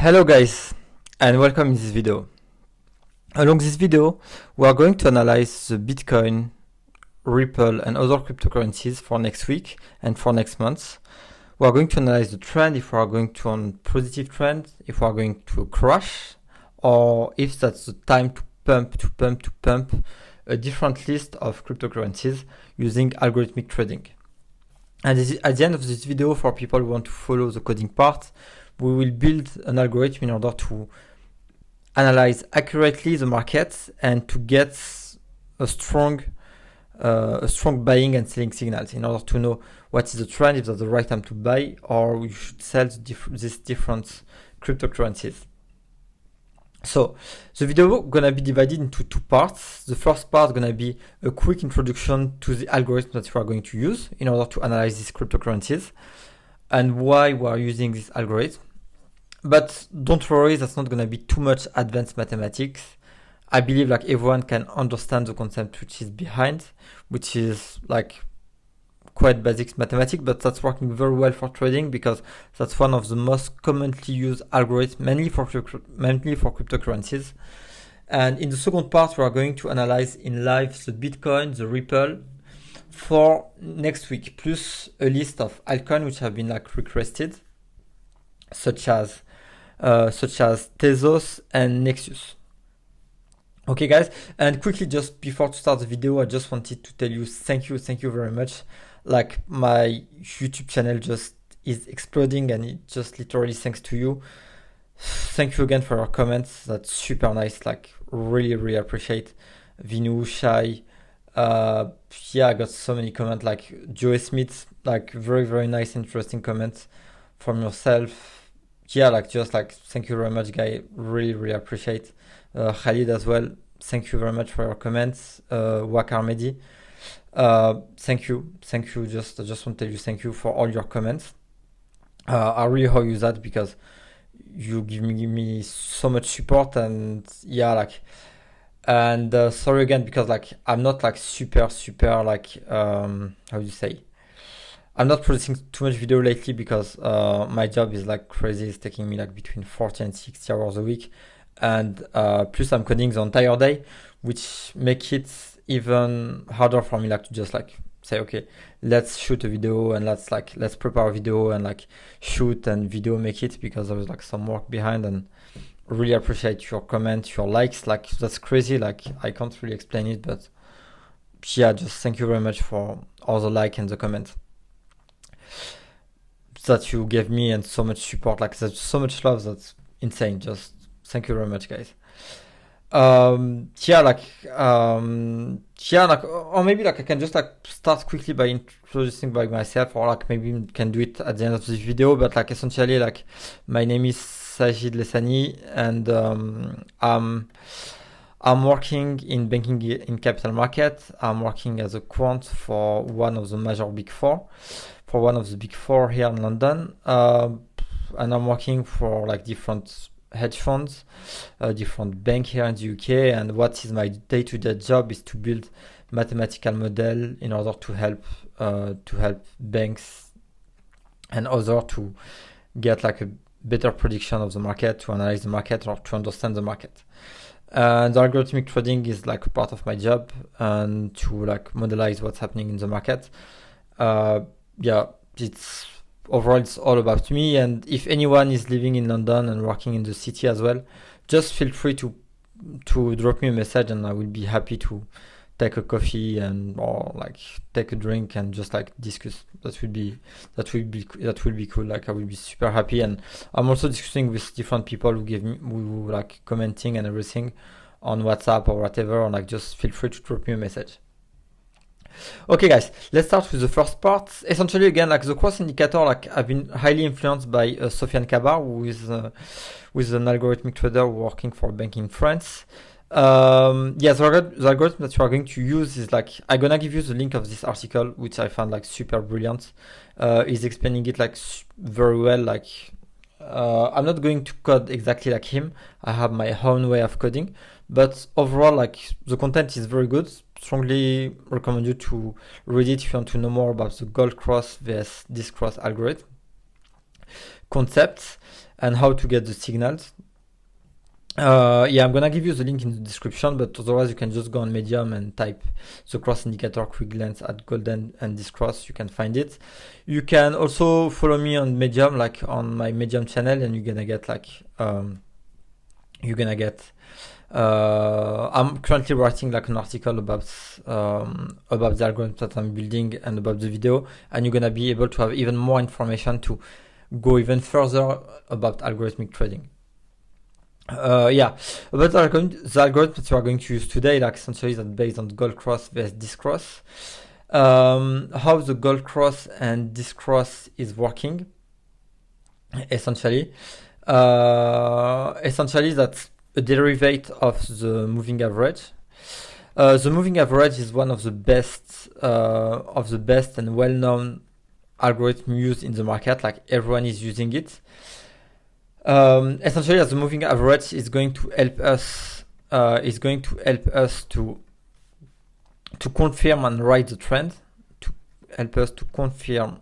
Hello guys, and welcome in this video. Along this video, we are going to analyze the Bitcoin, Ripple and other cryptocurrencies for next week and for next month. We are going to analyze the trend, if we are going to on positive trend, if we are going to crash, or if that's the time to pump a different list of cryptocurrencies using algorithmic trading. And at the end of this video, for people who want to follow the coding part, we will build an algorithm in order to analyze accurately the market and to get a strong buying and selling signals in order to know what is the trend, if that's the right time to buy, or we should sell these different cryptocurrencies. So the video gonna be divided into two parts. The first part gonna be a quick introduction to the algorithm that we are going to use in order to analyze these cryptocurrencies and why we are using this algorithm. But don't worry, that's not gonna be too much advanced mathematics. I believe like everyone can understand the concept which is behind, which is like quite basic mathematics, but that's working very well for trading because that's one of the most commonly used algorithms, mainly for cryptocurrencies. And in the second part, we are going to analyze in live the Bitcoin, the Ripple for next week, plus a list of altcoins which have been like requested, such as Tezos and Nexus. Okay guys, and quickly just before to start the video, I just wanted to tell you thank you very much. Like my YouTube channel just is exploding and it just literally thanks to you. Thank you again for your comments. That's super nice. Like really appreciate Vinu, Shai. Yeah, I got so many comments like Joe Smith, like very nice, interesting comments from yourself. Yeah, like just like thank you very much, guy. Really appreciate. Khalid as well. Thank you very much for your comments. Wakar Mehdi. Thank you. I just want to tell you thank you for all your comments. I really owe you that because you give me so much support, and yeah, like, and sorry again because like I'm not like super like how do you say, I'm not producing too much video lately because my job is like crazy. It's taking me like between 40 and 60 hours a week, and plus I'm coding the entire day, which make it even harder for me like to just like say, okay, let's shoot a video and let's prepare a video and like shoot and video make it, because there was like some work behind. And really appreciate your comments, your likes. Like that's crazy, like I can't really explain it, but yeah, just thank you very much for all the like and the comments that you gave me and so much support. Like there's so much love, that's insane. Just thank you very much, guys. Or maybe like I can just like start quickly by introducing by myself, or like maybe can do it at the end of this video. But like essentially, like my name is Sajid Lesani, and I'm working in banking in capital market. I'm working as a quant for one of the major big four, here in London, and I'm working for like different hedge funds, different bank here in the UK. And what is my day-to-day job is to build mathematical model in order to help banks and others to get like a better prediction of the market, to analyze the market, or to understand the market. And the algorithmic trading is like a part of my job, and to like modelize what's happening in the market. Yeah, it's overall it's all about me. And if anyone is living in London and working in the city as well, just feel free to drop me a message, and I will be happy to take a coffee or like take a drink and just like discuss. That will be cool. Like I will be super happy. And I'm also discussing with different people who like commenting and everything on WhatsApp or whatever, and like just feel free to drop me a message. Okay guys, let's start with the first part. Essentially, again, like the cross indicator, like I've been highly influenced by Sofiane Kabar, who is with an algorithmic trader working for a bank in France. The algorithm that you are going to use is like, I'm gonna give you the link of this article, which I found like super brilliant. He's explaining it like very well. Like I'm not going to code exactly like him. I have my own way of coding, but overall, like the content is very good. Strongly recommend you to read it if you want to know more about the gold cross vs this cross algorithm. concepts and how to get the signals. Yeah, I'm gonna give you the link in the description, but otherwise you can just go on Medium and type the cross indicator quick glance at golden and this cross. You can find it. You can also follow me on Medium, like on my Medium channel, and you're gonna get like I'm currently writing like an article about the algorithm that I'm building and about the video, and you're gonna be able to have even more information to go even further about algorithmic trading. Yeah, about the algorithm that you are going to use today, like essentially that based on gold cross versus this cross. How the gold cross and this cross is working, essentially that's a derivative of the moving average. The moving average is one of the best and well-known algorithm used in the market. Like everyone is using it. Essentially, as the moving average is going to help us to confirm and write the trend, to help us to confirm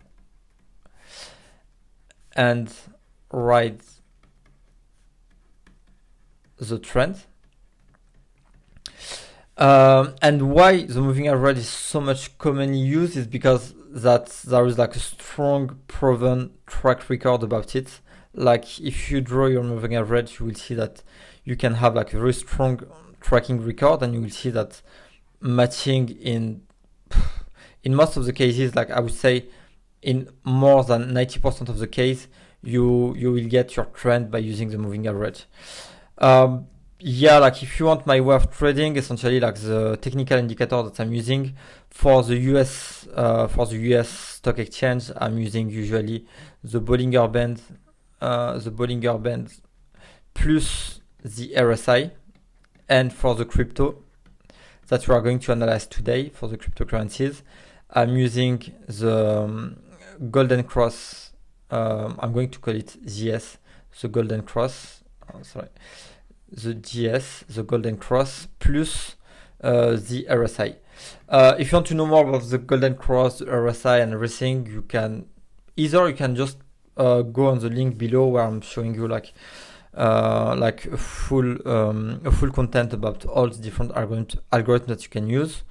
and write the trend. And why the moving average is so much commonly used is because that there is like a strong proven track record about it. Like if you draw your moving average, you will see that you can have like a very strong tracking record, and you will see that matching in most of the cases, like I would say in more than 90% of the case, you will get your trend by using the moving average. Yeah, like if you want my way of trading, essentially like the technical indicator that I'm using for the US stock exchange, I'm using usually the Bollinger Band plus the RSI. And for the crypto that we are going to analyze today, for the cryptocurrencies, I'm using the golden cross. I'm going to call it GS, the golden cross. The GS, the golden cross, plus the RSI. If you want to know more about the golden cross, the RSI, and everything, you can just go on the link below where I'm showing you like a full content about all the different algorithms that you can use.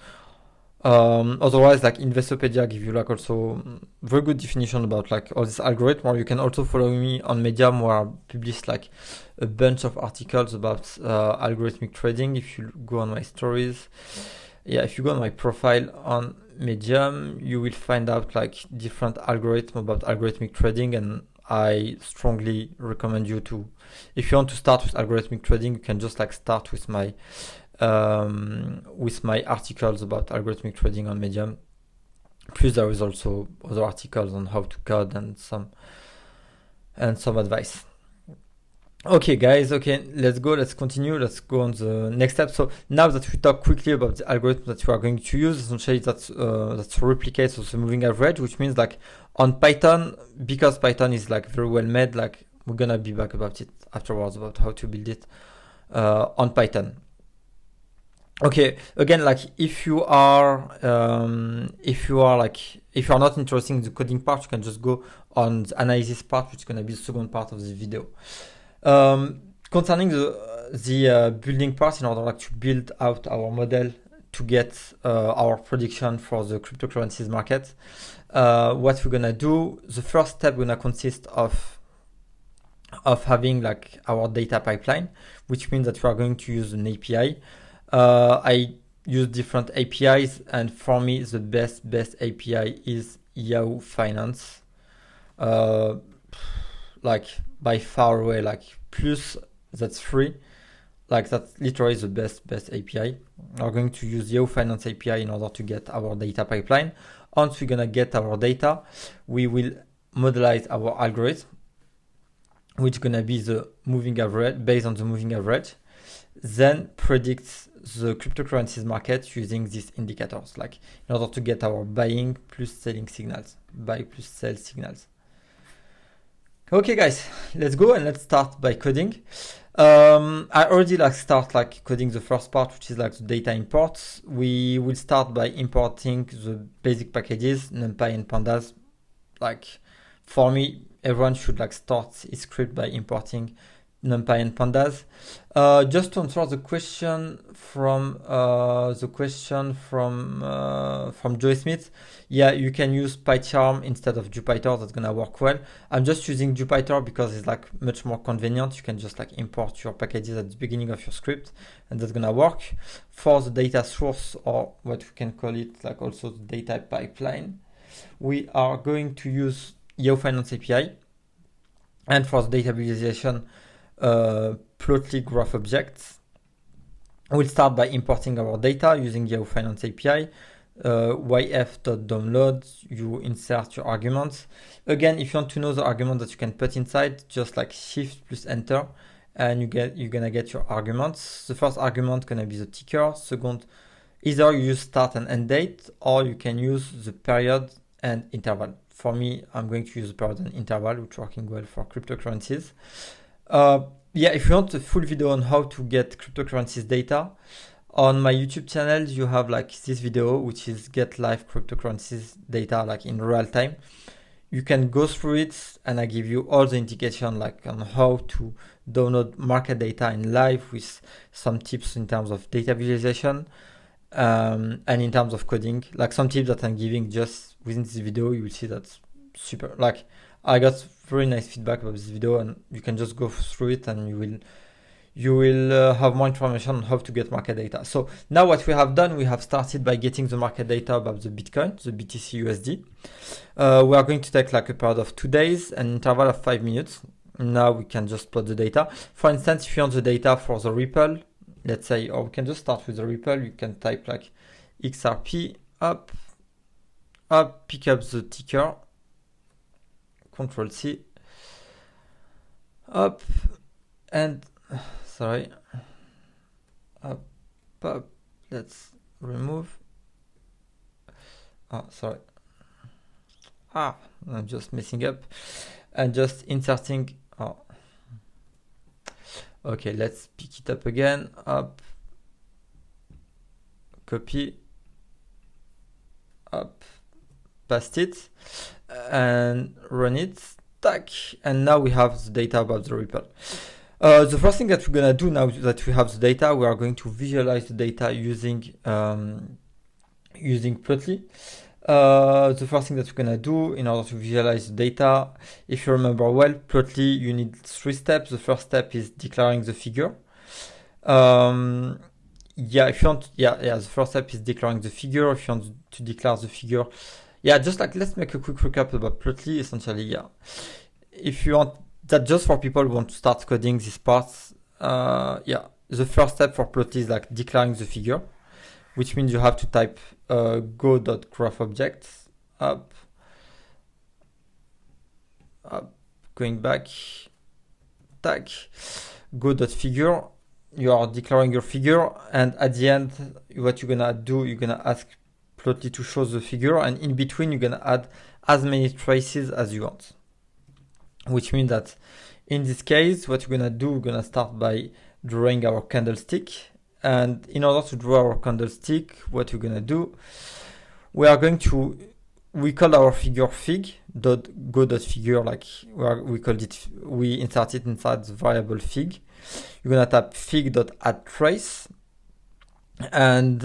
Otherwise, like Investopedia give you like also very good definition about like all this algorithm, or you can also follow me on Medium where I publish like a bunch of articles about algorithmic trading. If you go on my stories, if you go on my profile on Medium, you will find out like different algorithms about algorithmic trading, and I strongly recommend you to, if you want to start with algorithmic trading, you can just like start with my articles about algorithmic trading on Medium. Plus there is also other articles on how to code and some advice. Okay guys, let's continue, let's go on the next step. So now that we talk quickly about the algorithm that we are going to use, essentially that's replicates of the moving average, which means like on Python, because Python is like very well made, like we're gonna be back about it afterwards, about how to build it on Python. Okay, again, like if you are not interested in the coding part, you can just go on the analysis part, which is gonna be the second part of the video. Concerning the building part, in order like to build out our model to get our prediction for the cryptocurrencies market, what we're gonna do, the first step gonna consist of having like our data pipeline, which means that we are going to use an API. I use different APIs, and for me the best API is Yahoo Finance. Like by far away, like plus that's free, like that's literally the best API. We're going to use Yahoo Finance API in order to get our data pipeline. Once we're gonna get our data, we will modelize our algorithm, which is gonna be the moving average, based on the moving average, then predict the cryptocurrencies market using these indicators, like in order to get our buying plus selling signals, buy plus sell signals. Okay guys, let's go and let's start by coding. I already start coding the first part, which is like the data imports. We will start by importing the basic packages, NumPy and Pandas. Like for me, everyone should like start his script by importing NumPy and pandas. Just to answer the question from Joy Smith, yeah, you can use PyCharm instead of Jupyter. That's gonna work well. I'm just using Jupyter because it's like much more convenient. You can just like import your packages at the beginning of your script, and that's gonna work. For the data source, or what we can call it, like also the data pipeline, we are going to use Yahoo Finance API, and for the data visualization, Plotly graph objects. We'll start by importing our data using Yahoo Finance API. yf.download, you insert your arguments. Again, if you want to know the argument that you can put inside, just like Shift plus Enter, and you're gonna get your arguments. The first argument gonna be the ticker. Second, either you use start and end date, or you can use the period and interval. For me, I'm going to use the period and interval, which are working well for cryptocurrencies. Yeah, if you want a full video on how to get cryptocurrencies data, on my YouTube channel, you have like this video, which is get live cryptocurrencies data like in real time. You can go through it, and I give you all the indication like on how to download market data in live with some tips in terms of data visualization, and in terms of coding, like some tips that I'm giving just within this video. You will see that's super, like I got very nice feedback about this video, and you can just go through it and you will have more information on how to get market data. So now what we have done, we have started by getting the market data about the Bitcoin, the BTC USD. We are going to take like a period of 2 days, an interval of 5 minutes. Now we can just plot the data. For instance, if you want the data for the Ripple, let's say, or we can just start with the Ripple, you can type like XRP, up, pick up the ticker, Control C, up, and sorry, up, let's remove, sorry, I'm just messing up, and just inserting, okay, let's pick it up again, up, copy, up, paste it, and run it, tack, and now we have the data about the Ripple. The first thing that we're gonna do now that we have the data, we are going to visualize the data using Plotly. The first thing that we're gonna do in order to visualize the data, if you remember well, Plotly, you need 3 steps. The first step is declaring the figure. The first step is declaring the figure. If you want to declare the figure, just like let's make a quick recap about Plotly. Essentially, if you want that, just for people who want to start coding these parts, the first step for Plotly is like declaring the figure, which means you have to type go.graphObjects, up, going back, tag, go.figure. You are declaring your figure, and at the end, what you're gonna do, you're gonna ask Plotly to show the figure, and in between, you're gonna add as many traces as you want. Which means that in this case, what we're gonna do, we're gonna start by drawing our candlestick. And in order to draw our candlestick, what we're gonna do, we call our figure fig.go.figure, like we insert it inside the variable fig. You're gonna type fig.addTrace, and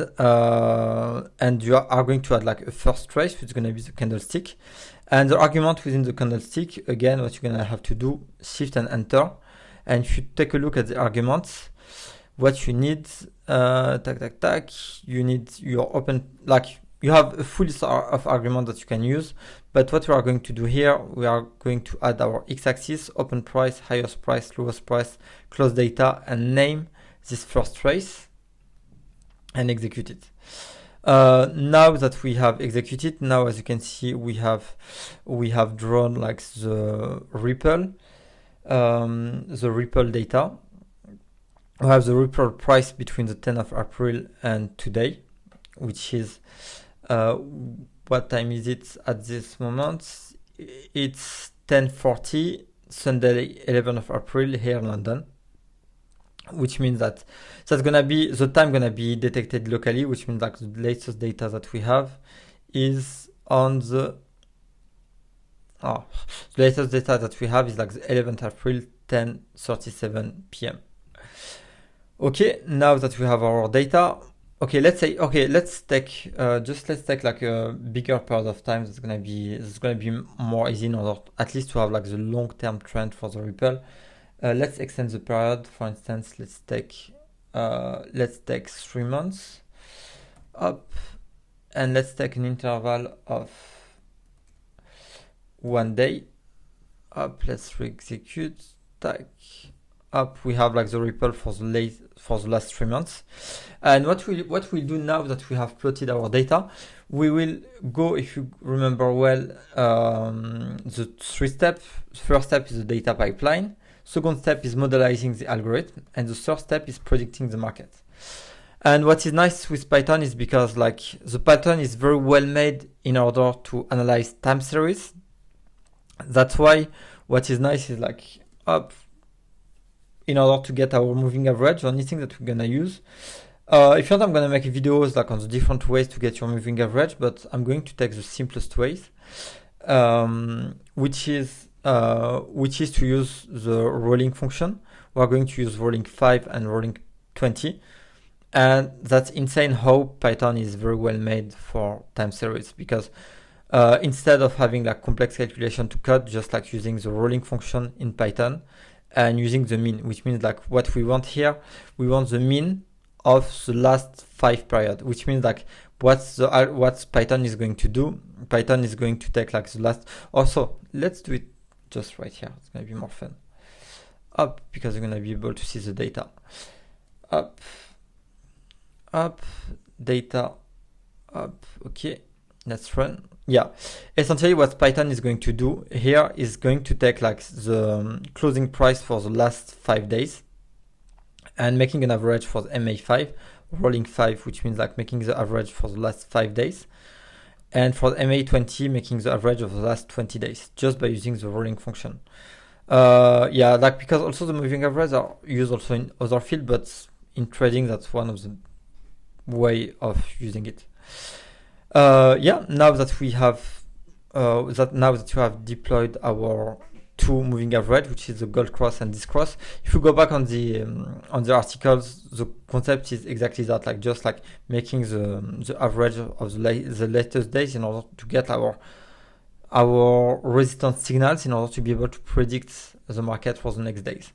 you are going to add like a first trace, which is gonna be the candlestick. And the argument within the candlestick, again, what you're gonna have to do, Shift and Enter. And if you take a look at the arguments, what you need, you need your open, like you have a full list of arguments that you can use. But what we are going to do here, we are going to add our x-axis, open price, highest price, lowest price, close data, and name this first trace and execute it. Now that we have executed, now as you can see, we have drawn like the Ripple data. We have the Ripple price between the 10th of April and today, which is what time is it at this moment? It's 10:40, Sunday 11th of April here in London. Which means that that's gonna be the time gonna be detected locally, which means like the latest data that we have is on the the latest data that we have is like the 11th April 10:37 p.m. Okay, now that we have our data, okay, let's take like a bigger period of time. That's gonna be more easy in order at least to have like the long-term trend for the Ripple. Let's extend the period. For instance, let's take 3 months up, and let's take an interval of 1 day up. Let's re-execute. Up, we have like the Ripple for the last 3 months. And what we'll do now that we have plotted our data, we will go, if you remember well, the 3 steps. First step is the data pipeline. Second step is modelizing the algorithm, and the third step is predicting the market. And what is nice with Python is because like the pattern is very well made in order to analyze time series. That's why what is nice is like up, in order to get our moving average, the only thing that we're gonna use. If you want, I'm gonna make videos like on the different ways to get your moving average, but I'm going to take the simplest ways, which is to use the rolling function. We're going to use rolling 5 and rolling 20. And that's insane how Python is very well made for time series, because instead of having like complex calculation to code, just like using the rolling function in Python and using the mean, which means like what we want here, we want the mean of the last 5 period, which means like what Python is going to do. Python is going to take like the last. Also, let's do it just right here. It's gonna be more fun. Up, because you're gonna be able to see the data. Up, data, up. Okay, let's run. Yeah, essentially what Python is going to do here is going to take like the closing price for the last 5 days and making an average for the MA5, rolling 5, which means like making the average for the last 5 days. And for the MA20, making the average of the last 20 days, just by using the rolling function. Yeah, like because also the moving average are used also in other fields, but in trading, that's one of the way of using it. Yeah, now that we have deployed our 2 moving average, which is the gold cross and this cross, if you go back on the articles, the concept is exactly that, like just like making the average of the latest days in order to get our resistance signals in order to be able to predict the market for the next days.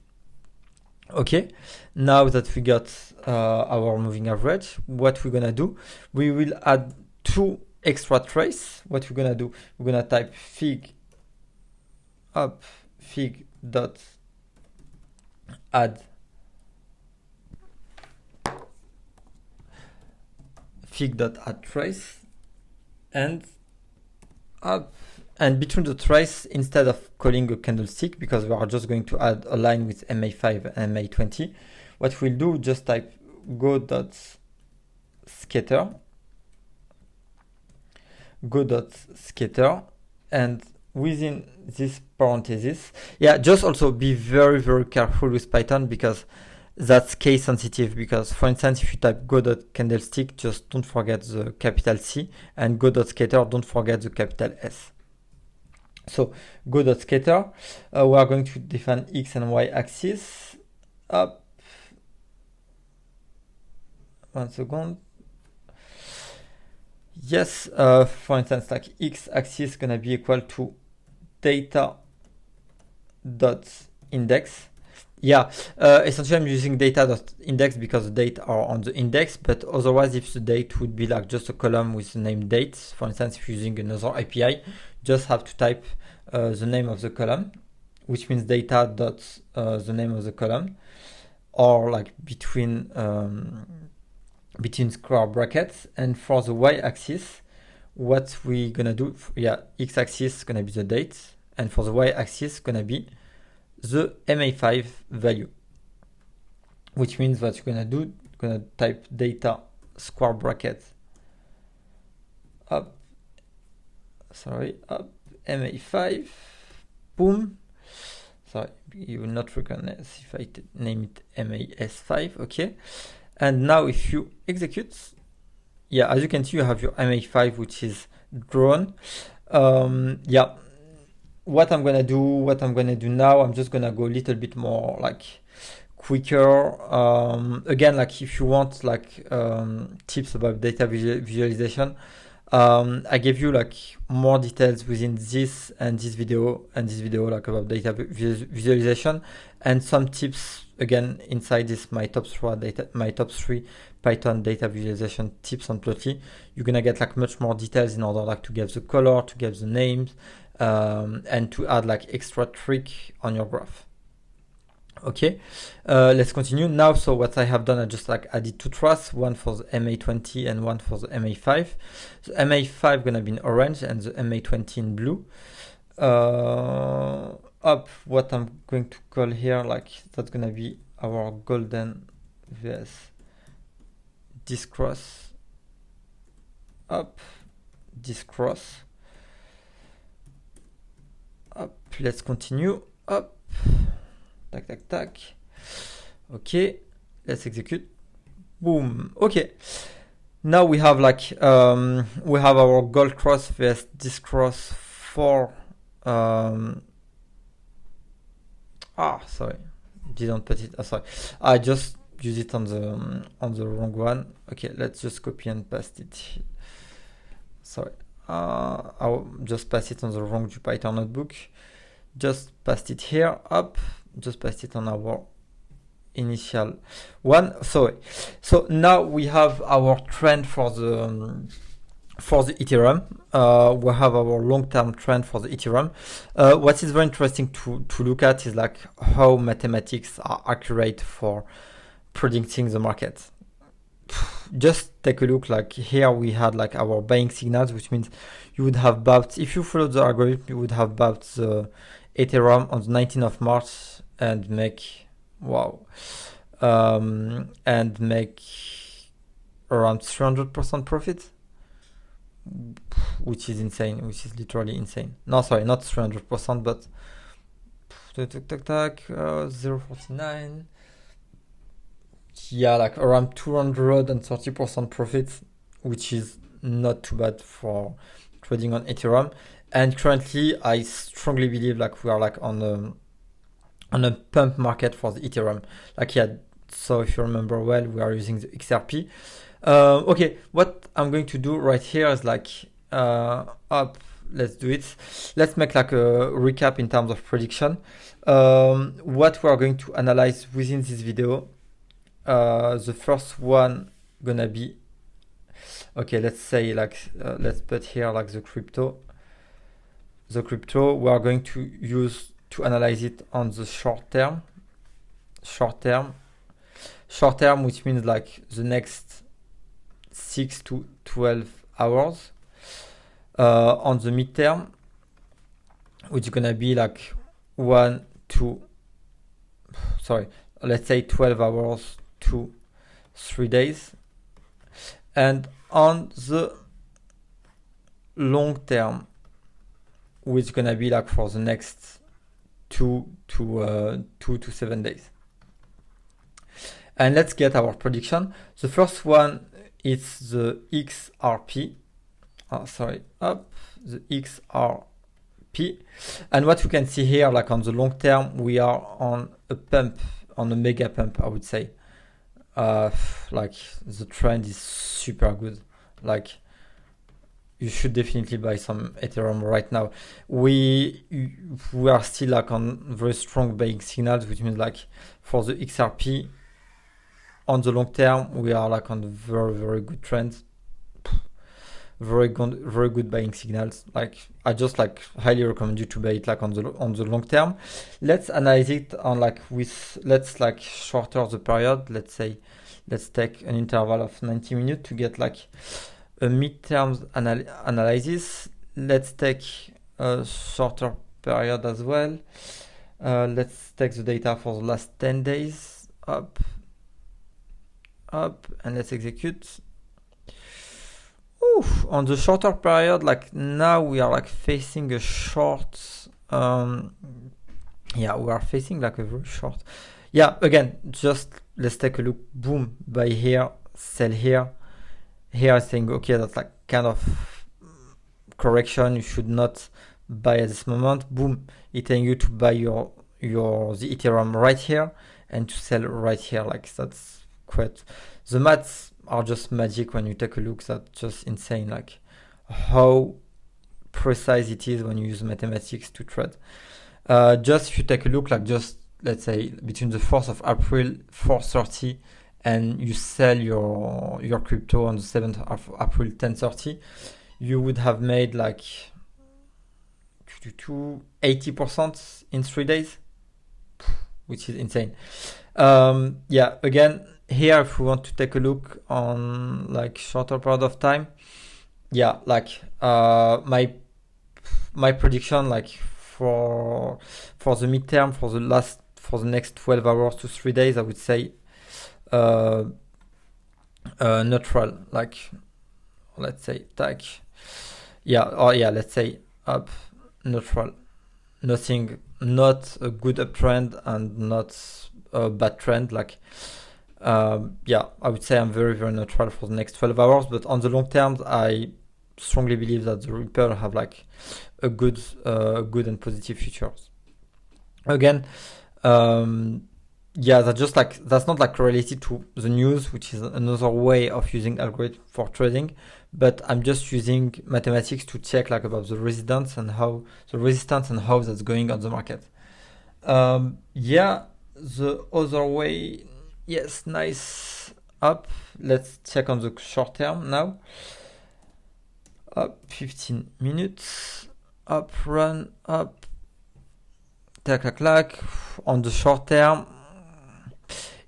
Okay, now that we got our moving average, what we're gonna do, we will add 2 extra trace. What we're gonna do, we're gonna type fig dot add trace, and up, and between the trace, instead of calling a candlestick, because we are just going to add a line with MA5 and MA20, what we'll do, just type go dot scatter, and within this parenthesis, yeah, just also be very, very careful with Python because that's case sensitive. Because for instance, if you type go.candlestick, just don't forget the capital C, and go.scatter, don't forget the capital S. So go.scatter, we are going to define X and Y axis. Up, 1 second. Yes, for instance, like X axis gonna be equal to data dot index. Yeah, essentially I'm using data dot index because the date are on the index, but otherwise if the date would be like just a column with the name dates, for instance, if you're using another API, just have to type the name of the column, which means data dot the name of the column, or like between square brackets. And for the y-axis, what we're gonna do, x-axis gonna be the date, and for the y-axis gonna be the MA5 value, which means what you're gonna do, gonna type data square bracket up MA5, boom. Sorry, you will not recognize if I name it MAS5. Okay, and now if you execute, yeah, as you can see, you have your MA5 which is drawn. Yeah, what I'm gonna do now, I'm just gonna go a little bit more like quicker. Again, like if you want like tips about data visualization, I gave you like more details within this and this video like about data visualization, and some tips again inside this my top three Python data visualization tips on Plotly. You're gonna get like much more details in order like to get the color, to get the names, and to add like extra trick on your graph. Okay, let's continue now. So what I have done, I just like added two truths, one for the MA20 and one for the MA5. The MA5 gonna be in orange and the MA20 in blue. Up, what I'm going to call here, like that's gonna be our golden vs this cross. Up, this cross. Up, let's continue. Up. Tac, tac, tac. Okay, let's execute. Boom. Okay. Now we have like we have our gold cross vs this cross for sorry, didn't put it. Sorry, I just used it on the wrong one. Okay, let's just copy and paste it. Sorry, I'll just pass it on the wrong Jupyter notebook. Just paste it here. Up. Just paste it on our initial one. So now we have our trend for the Ethereum. We have our long-term trend for the Ethereum. What is very interesting to look at is like how mathematics are accurate for predicting the market. Just take a look. Like here we had like our buying signals, which means you would have bought, if you follow the algorithm, you would have bought the Ethereum on the 19th of March and make and make around 300% profit, which is insane, which is literally insane. No, sorry, not 300%, but 0.49. Yeah, like around 230% profit, which is not too bad for trading on Ethereum. And currently, I strongly believe like we are like on a pump market for the Ethereum. Like yeah, so if you remember well, we are using the XRP. Okay, what I'm going to do right here is like up. Let's do it. Let's make like a recap in terms of prediction. What we are going to analyze within this video. The first one gonna be, okay, let's say like let's put here like the crypto we are going to use to analyze it on the short term, which means like the next 6 to 12 hours. On the midterm, which is gonna be like let's say 12 hours to 3 days. And on the long term, which is gonna be like for the next 2 to 7 days. And let's get our prediction. The first one is the XRP. The XRP. And what you can see here, like on the long term, we are on a pump, on a mega pump, I would say. Like the trend is super good. Like you should definitely buy some Ethereum right now. We are still like on very strong buying signals, which means like for the XRP on the long term, we are like on very, very good trends. Very good buying signals. Like I just like highly recommend you to buy it like on the long term. Let's analyze it on like let's like shorter the period. Let's say let's take an interval of 90 minutes to get like a midterm analysis. Let's take a shorter period as well. Let's take the data for the last 10 days. Up, and let's execute. Oof, on the shorter period, like now we are like facing a short, we are facing like a very short. Yeah, again, just let's take a look. Boom, buy here, sell here. Here I think, okay, that's like kind of correction. You should not buy at this moment, boom, it's telling you to buy the Ethereum right here and to sell right here. Like, that's quite, the maths are just magic when you take a look. That's just insane, like how precise it is when you use mathematics to trade. Just if you take a look, like, just let's say between the 4th of April 4:30 and you sell your crypto on the 7th of April 10:30, you would have made like 80% in 3 days, which is insane. Yeah, again, here if we want to take a look on like shorter period of time, yeah, like my prediction, like for the midterm, for the next 12 hours to 3 days, I would say neutral, like, let's say tag, yeah, or yeah, let's say up, neutral, nothing, not a good uptrend and not a bad trend. Like, yeah, I would say I'm very, very neutral for the next 12 hours, but on the long term, I strongly believe that the Ripple have like a good and positive futures. Again, yeah, that's not like related to the news, which is another way of using algorithm for trading, but I'm just using mathematics to check like about the resistance and how that's going on the market. Yeah, the other way, yes, nice up. Let's check on the short term now. Up 15 minutes, up, run, up, tac. On the short term,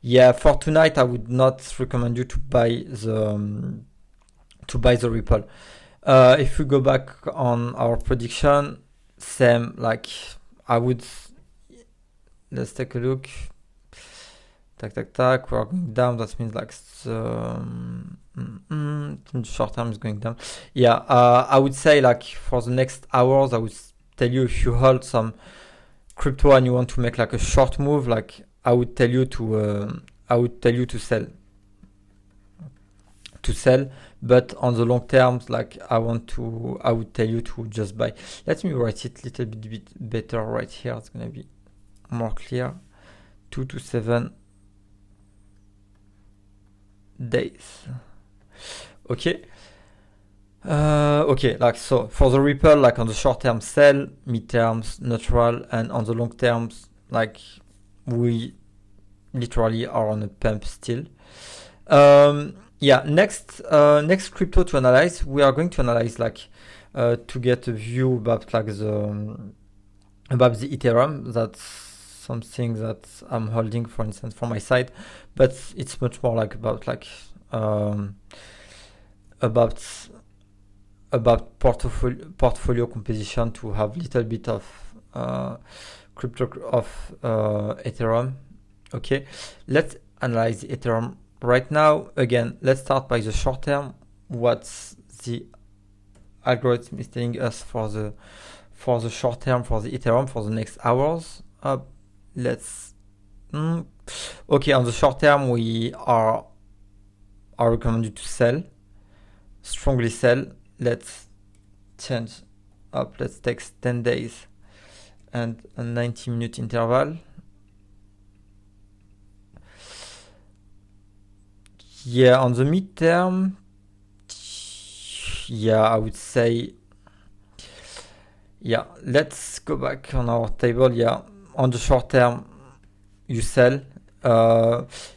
yeah, for tonight, I would not recommend you to buy the Ripple. If we go back on our prediction, same, like I would, let's take a look. Tac. We're going down. That means like the short term is going down. Yeah, I would say like for the next hours, I would tell you if you hold some crypto and you want to make like a short move, like I would tell you to sell. But on the long terms, like I would tell you to just buy. Let me write it a little bit better right here. It's gonna be more clear. 2 to 7 days. Okay. Okay, like so for the Ripple, like on the short term, sell, mid terms, neutral, and on the long terms, like we literally are on a pump still. Yeah, next crypto to analyze, we are going to analyze like to get a view about like the Ethereum. That's something that I'm holding, for instance, for my side, but it's much more like about portfolio composition, to have little bit of crypto of Ethereum. Okay, let's analyze the Ethereum right now. Again, let's start by the short term. What's the algorithm is telling us for the short term for the Ethereum for the next hours? Let's okay, on the short term we are recommended to sell, strongly sell. Let's change up. Let's take 10 days and a 90-minute interval. Yeah, on the midterm, yeah, I would say, yeah, let's go back on our table. Yeah, on the short term, you sell.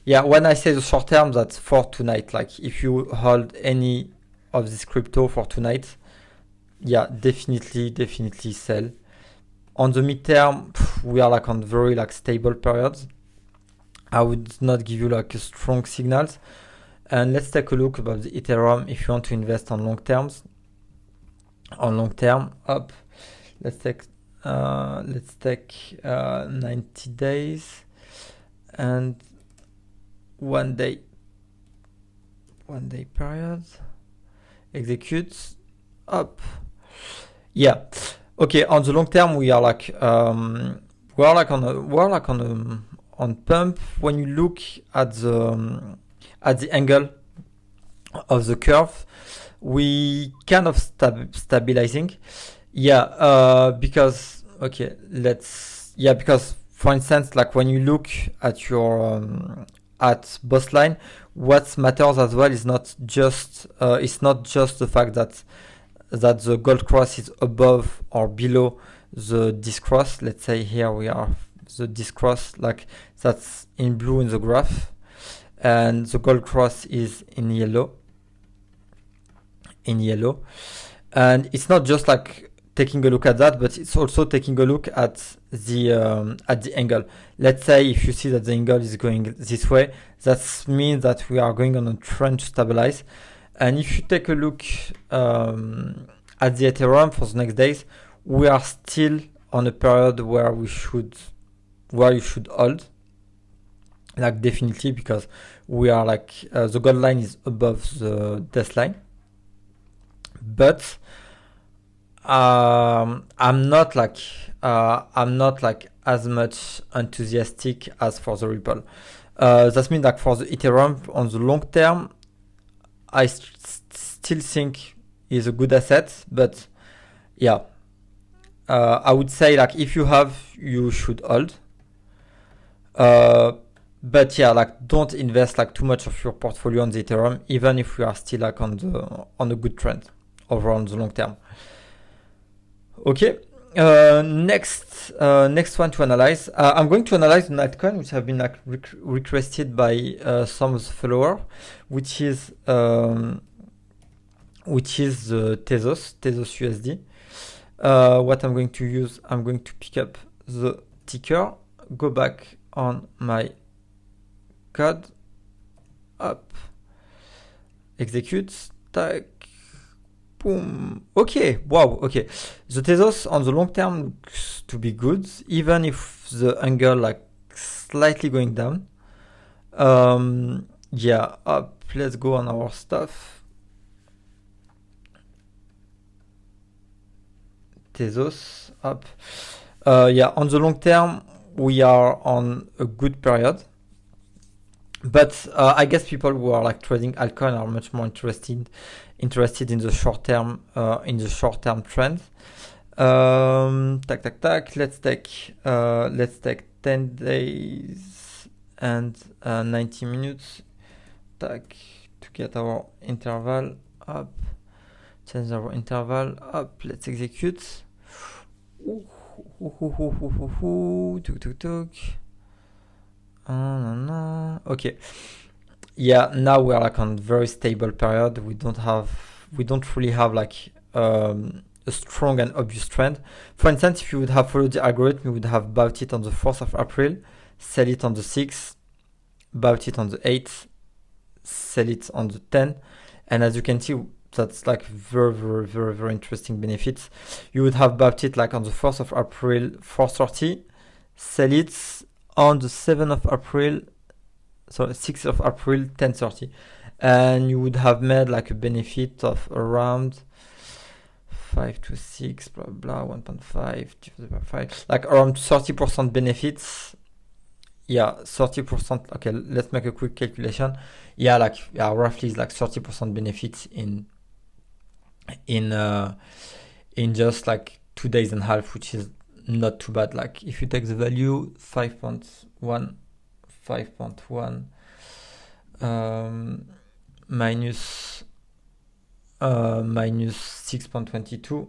Yeah, when I say the short term, that's for tonight. Like if you hold any of this crypto for tonight, yeah, definitely sell. On the midterm, we are like on very like stable periods. I would not give you like a strong signals. And let's take a look about the Ethereum if you want to invest on long terms. On long term, up. Let's take 90 days and 1 day period. Execute, up. Yeah. Okay. On the long term, we are like on pump. When you look at the angle of the curve, we kind of stabilizing. Because because for instance, like when you look at your at both line, what matters as well is not just it's not just the fact that the gold cross is above or below the disc cross. Let's say here we are the disc cross, like that's in blue in the graph, and the gold cross is in yellow. And it's not just like taking a look at that, but it's also taking a look at the angle. Let's say if you see that the angle is going this way, that means that we are going on a trend to stabilize. And if you take a look at the Ethereum for the next days, we are still on a period where you should hold, like definitely, because we are like the gold line is above the death line. But I'm not like as much enthusiastic as for the Ripple. That means like for the Ethereum on the long term, I still think is a good asset, but I would say like if you have, you should hold. But like don't invest like too much of your portfolio on the Ethereum, even if we are still like on a good trend over on the long term. Okay. Next one to analyze. I'm going to analyze the Nightcoin, which have been like requested by some of the followers, which is the Tezos USD. What I'm going to use, I'm going to pick up the ticker, go back on my code, up, execute, tac, boom. Okay, wow, okay. The Tezos on the long term looks to be good, even if the angle like slightly going down. Up, let's go on our stuff. Tezos, up. On the long term, we are on a good period. But I guess people who are like trading altcoin are much more interested in the short term trend. Let's take 10 days and 90 minutes. To get our interval up. Change our interval up. Let's execute. Okay. Now we are like on very stable period. We don't really have like a strong and obvious trend. For instance, if you would have followed the algorithm, you would have bought it on the 4th of April, sell it on the 6th, bought it on the 8th, sell it on the 10th. And as you can see, that's like very, very, very, very interesting benefits. You would have bought it like on the 1st of April, 4:30, sell it on the 7th of April, 6th of April, 10:30. And you would have made like a benefit of around 5 to 6, blah, blah, 1.5, 5, like around 30% benefits. 30%. Okay, let's make a quick calculation. Roughly is like 30% benefits in just like 2 days and a half, which is not too bad. Like if you take the value 5.1 minus 6.22,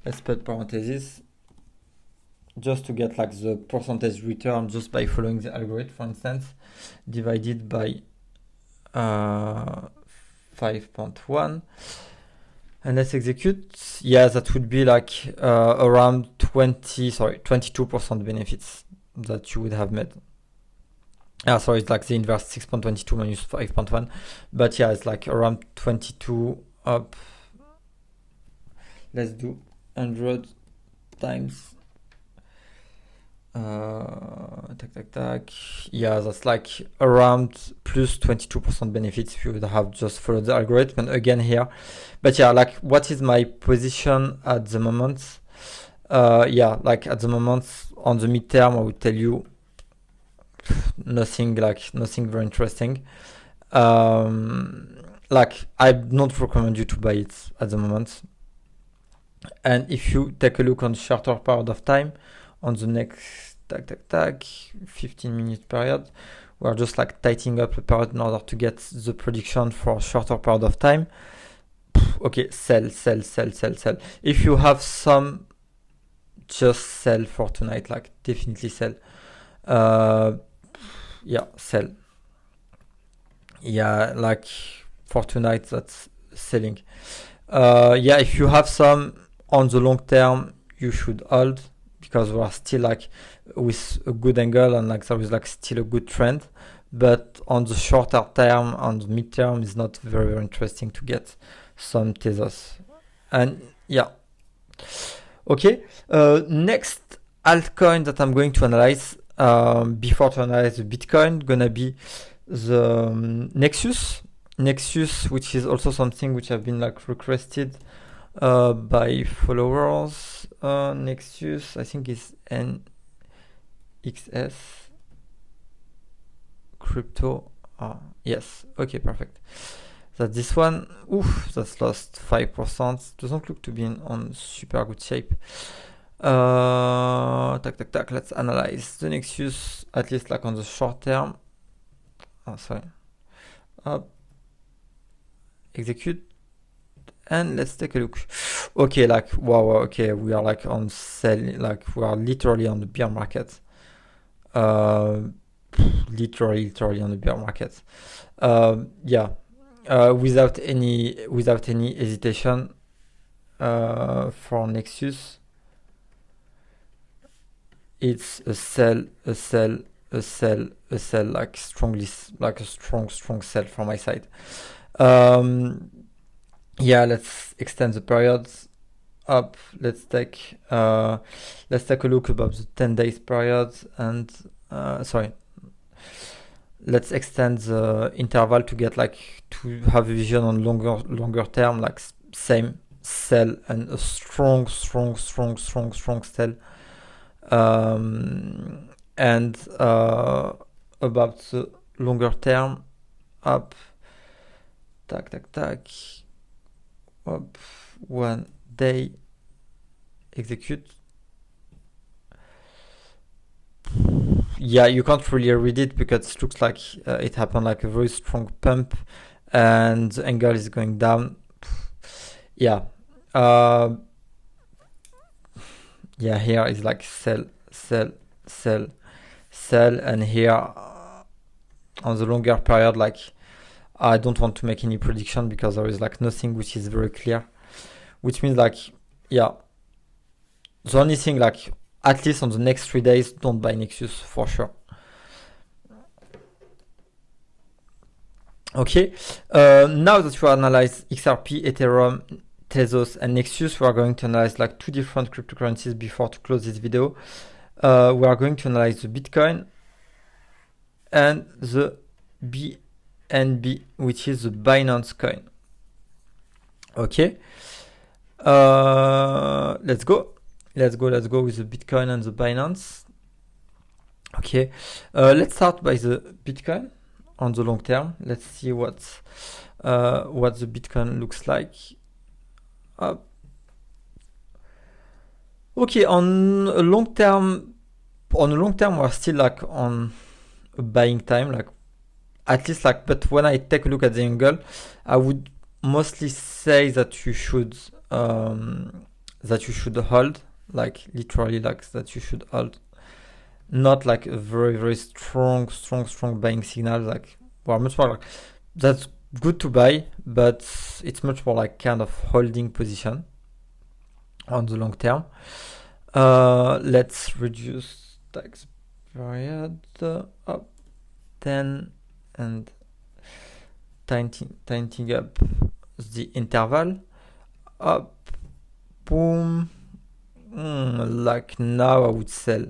let's put parentheses just to get like the percentage return just by following the algorithm, for instance, divided by 5.1, and let's execute. That would be like around 22% benefits that you would have made. It's like the inverse, 6.22 minus 5.1, but it's like around 22 up. Let's do 100 times. That's like around plus 22% benefits if you would have just followed the algorithm. And again here, but like what is my position at the moment? Like at the moment on the midterm, I would tell you nothing very interesting. like I don't recommend you to buy it at the moment. And if you take a look on shorter period of time, on the next 15-minute period, we're just like tightening up the period in order to get the prediction for a shorter period of time. Okay, sell. If you have some, just sell for tonight, like definitely sell. Yeah, sell. Yeah, like for tonight, that's selling. Yeah, if you have some on the long term, you should hold, because we are still like with a good angle and like there is like still a good trend. But on the shorter term, on the mid term, it's not very interesting to get some Tezos. And yeah, okay. Next altcoin that I'm going to analyze before to analyze the Bitcoin, gonna be the Nexus, which is also something which have been like requested by followers. Nexus, I think is NXS crypto. Yes, okay, perfect. That this one, that's lost 5%. Doesn't look to be on super good shape. Let's analyze the Nexus, at least like on the short term. Execute, and let's take a look. Okay, like wow, okay, we are like on sell, like we are literally on the bear market. Literally on the bear market. Yeah, without any hesitation, for Nexus, it's a sell, like strongly, like a strong sell from my side. Yeah, let's extend the periods up. Let's take a look about the 10 days period, and let's extend the interval to get like to have a vision on longer term, like same sell and a strong sell. And about the longer term, up, up, 1 day, execute. Yeah, you can't really read it because it looks like it happened like a very strong pump and the angle is going down. Yeah, yeah, here is like sell, and here on the longer period, like I don't want to make any prediction because there is like nothing which is very clear, which means like, yeah, the only thing, like at least on the next 3 days, don't buy Nexus for sure. Okay, now that we analyze XRP, Ethereum, Tezos, and Nexus, we are going to analyze like 2 different cryptocurrencies before to close this video. We are going to analyze the Bitcoin and the BNB, which is the Binance Coin. Okay, let's go with the Bitcoin and the Binance. Okay, let's start by the Bitcoin on the long term. Let's see what the Bitcoin looks like. Okay, on a long term, we're still like on a buying time, like at least like. But when I take a look at the angle, I would mostly say that you should hold, like literally, like that you should hold, not like a very strong buying signal. Like, well, much more like that's good to buy, but it's much more like kind of holding position on the long term. Let's reduce tax period up 10 and tightening up the interval up. Boom. Like now I would sell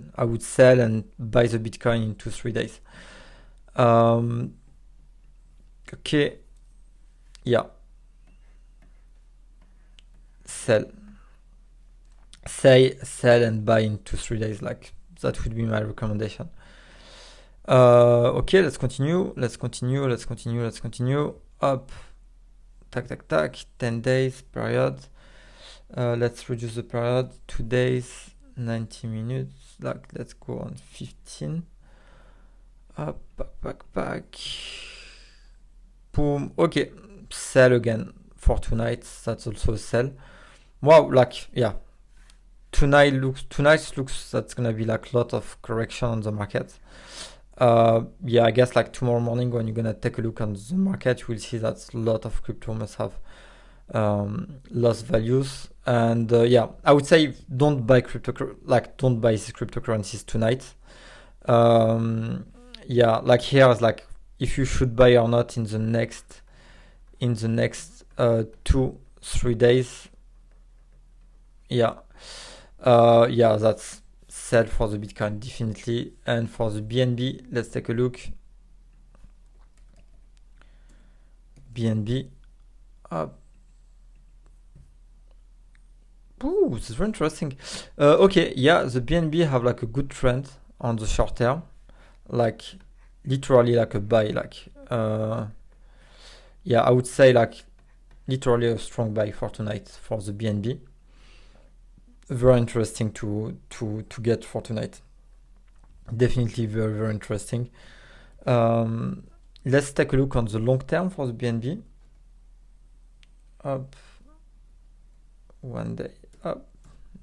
and buy the Bitcoin in 2-3 days. Okay, yeah, sell and buy in 2-3 days, like that would be my recommendation. Okay, let's continue up 10 days period. Let's reduce the period. 2 days, 90 minutes. Like, let's go on 15. Up, back. Boom. Okay, sell again for tonight. That's also a sell. Wow, like, yeah. Tonight looks that's gonna be like a lot of correction on the market. Yeah, I guess like tomorrow morning when you're gonna take a look on the market, you will see that a lot of crypto must have lost values. And yeah, I would say don't buy these cryptocurrencies tonight. Yeah, like here is like if you should buy or not in the next 2-3 days. Yeah. Yeah, that's sell for the Bitcoin definitely. And for the BNB, let's take a look. BNB up. Ooh, this is very interesting. Okay, yeah, the BNB have like a good trend on the short term, like literally like a buy, like yeah, I would say like literally a strong buy for tonight for the BNB. Very interesting to get for tonight. Definitely very interesting. Let's take a look on the long term for the BNB. Up 1 day up.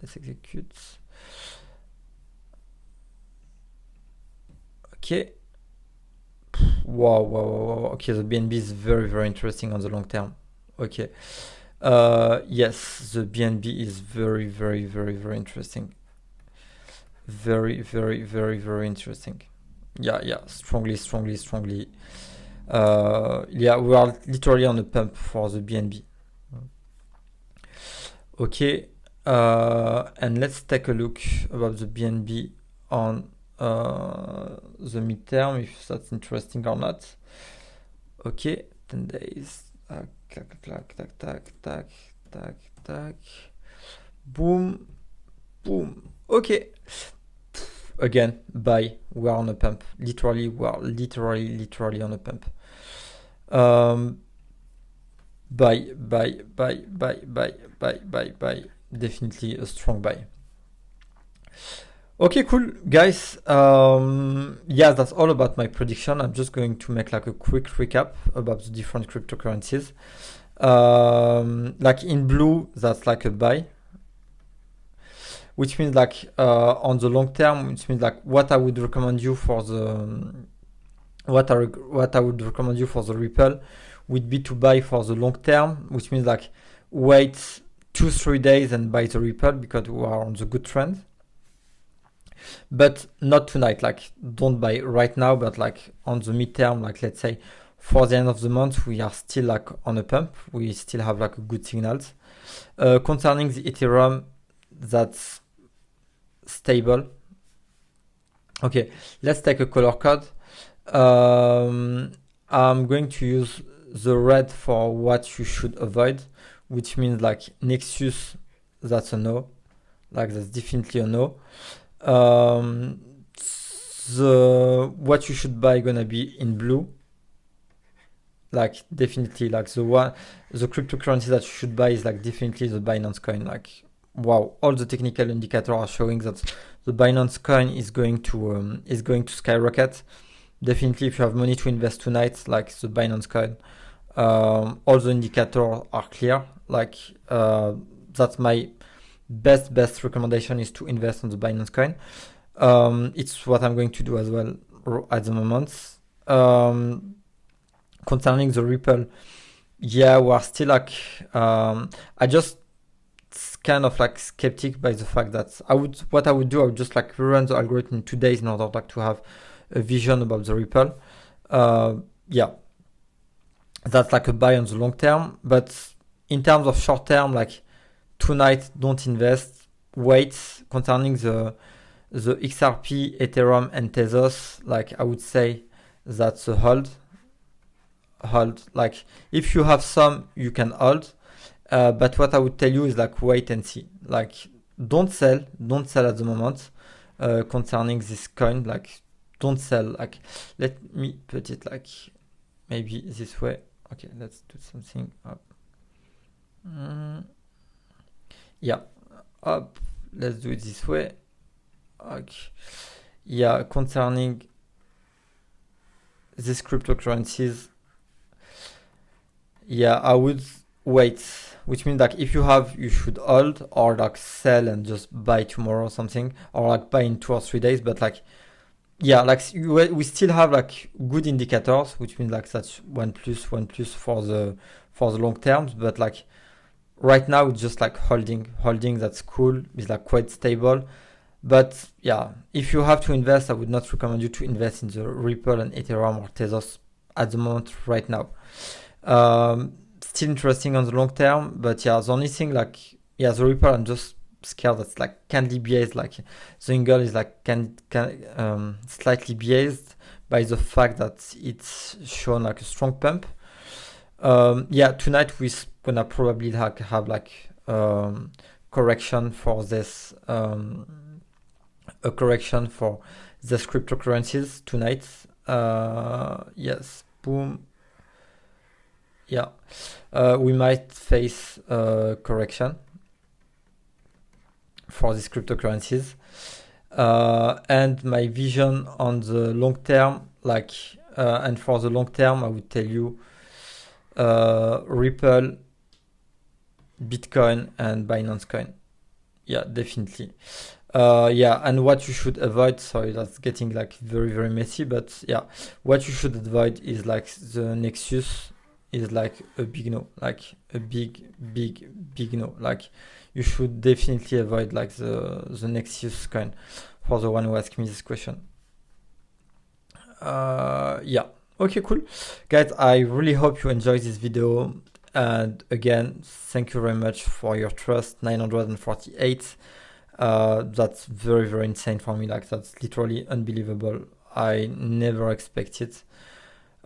Let's execute. Okay. Wow. Okay, the BNB is very interesting on the long term. Okay. Yes, the BNB is very interesting. Very interesting. Yeah, strongly. Yeah, we are literally on a pump for the BNB. Okay, and let's take a look about the BNB on the midterm, if that's interesting or not. Okay, 10 days. Tac. Boom. Okay. Again, buy. We are on a pump. Literally, we are literally on a pump. Buy. Definitely a strong buy. Okay, cool, guys. Yeah, that's all about my prediction. I'm just going to make like a quick recap about the different cryptocurrencies. Like in blue, that's like a buy, which means like on the long term, which means like what I would recommend you for the what I would recommend you for the Ripple would be to buy for the long term, which means like wait 2-3 days and buy the Ripple because we are on the good trend. But not tonight, like don't buy right now, but like on the midterm, like let's say for the end of the month, we are still like on a pump. We still have like good signals. Concerning the Ethereum, that's stable. Okay, let's take a color code. I'm going to use the red for what you should avoid, which means like Nexus, that's a no. Like that's definitely a no. What you should buy gonna be in blue, like definitely like the cryptocurrency that you should buy is like definitely the Binance Coin. Like wow, all the technical indicators are showing that the Binance Coin is going to skyrocket. Definitely, if you have money to invest tonight, like the Binance Coin, all the indicators are clear. Like that's my best recommendation is to invest on the Binance Coin. It's what I'm going to do as well at the moment. Concerning the Ripple, yeah, we are still like I just kind of like skeptic by the fact that I would just like rerun the algorithm in 2 days in order like to have a vision about the Ripple. Yeah, that's like a buy on the long term, but in terms of short term, like tonight, don't invest. Wait. Concerning the XRP, Ethereum, and Tezos, like I would say that's a hold. Like if you have some, you can hold. But what I would tell you is like wait and see. Like don't sell at the moment. Concerning this coin, like don't sell. Like let me put it like maybe this way. Okay, let's do something up. Yeah, up. Let's do it this way. Okay. Yeah, concerning these cryptocurrencies, yeah, I would wait, which means like if you have, you should hold or like sell and just buy tomorrow or something, or like buy in 2 or 3 days. But like, yeah, like we still have like good indicators, which means like that's one plus for the long terms. But like right now, it's just like holding. That's cool. It's like quite stable. But yeah, if you have to invest, I would not recommend you to invest in the Ripple and Ethereum or Tezos at the moment right now. Still interesting on the long term, but yeah, the only thing like, yeah, the Ripple, I'm just scared that's like candy biased, like the angle is like slightly biased by the fact that it's shown like a strong pump. Yeah, tonight we're gonna probably have like correction for this, a correction for this cryptocurrencies tonight. Yes, boom. Yeah, we might face correction for these cryptocurrencies. And my vision on the long term, like, and for the long term, I would tell you Ripple, Bitcoin, and Binance Coin. Yeah, definitely. Yeah, and what you should avoid, sorry, that's getting like very, very messy, but yeah, what you should avoid is like the Nexus is like a big no, like a big no. Like you should definitely avoid like the Nexus coin, for the one who asked me this question. Yeah, okay, cool. Guys, I really hope you enjoyed this video. And again, thank you very much for your trust. 948. That's very, very insane for me. Like that's literally unbelievable. I never expected.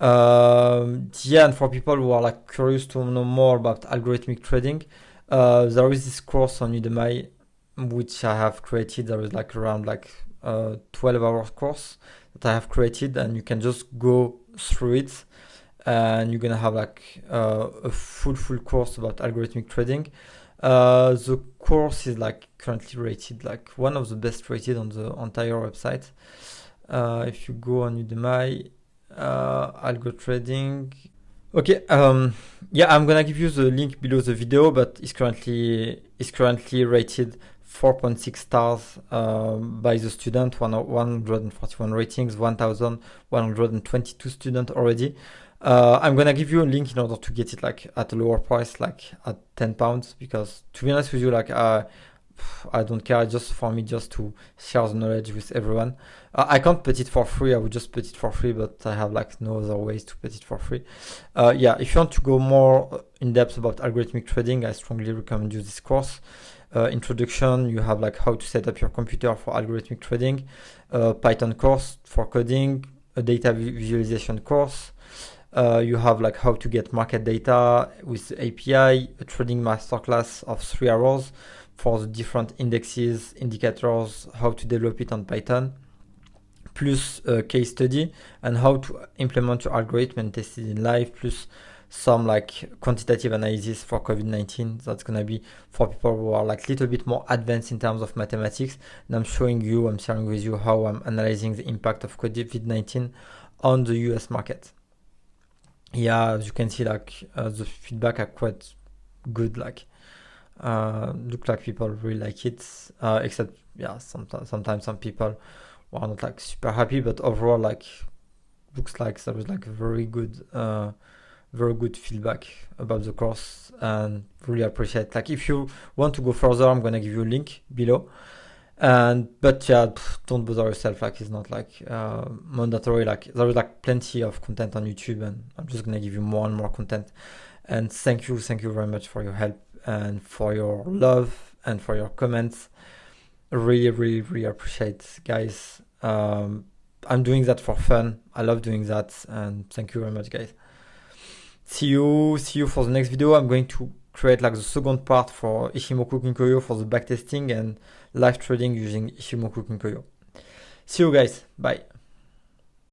Yeah, and for people who are like curious to know more about algorithmic trading, there is this course on Udemy which I have created. There is like around like 12-hour course that I have created, and you can just go through it, and you're gonna have like a full course about algorithmic trading. The course is like currently rated like one of the best rated on the entire website. If you go on Udemy, algo trading. Okay, yeah, I'm gonna give you the link below the video, but it's currently rated 4.6 stars by the student, 141 ratings, 1,122 students already. I'm gonna give you a link in order to get it like at a lower price, like at £10, because to be honest with you, like I don't care, just for me just to share the knowledge with everyone. I can't put it for free, I would just put it for free, but I have like no other ways to put it for free. Yeah, if you want to go more in depth about algorithmic trading, I strongly recommend you this course. Introduction, you have like how to set up your computer for algorithmic trading, Python course for coding, a data visualization course. You have like how to get market data with the API, a trading masterclass of 3 hours for the different indexes, indicators, how to develop it on Python, plus a case study and how to implement your algorithm and test it in live, plus some like quantitative analysis for COVID-19. That's gonna be for people who are like a little bit more advanced in terms of mathematics. And I'm sharing with you how I'm analyzing the impact of COVID-19 on the US market. Yeah, as you can see, like the feedback are quite good. Like look like people really like it. Except yeah, sometimes some people are not like super happy, but overall, like looks like there was like very good feedback about the course, and really appreciate. Like if you want to go further, I'm gonna give you a link below. But yeah, don't bother yourself, like it's not like mandatory. Like there is like plenty of content on YouTube, and I'm just gonna give you more and more content. And thank you very much for your help and for your love and for your comments. Really appreciate, guys. I'm doing that for fun. I love doing that, and thank you very much, guys. See you for the next video. I'm going to create like the second part for Ishimoku Kinkoyo for the backtesting and live trading using Ishimoku Kinkoyo. See you guys. Bye.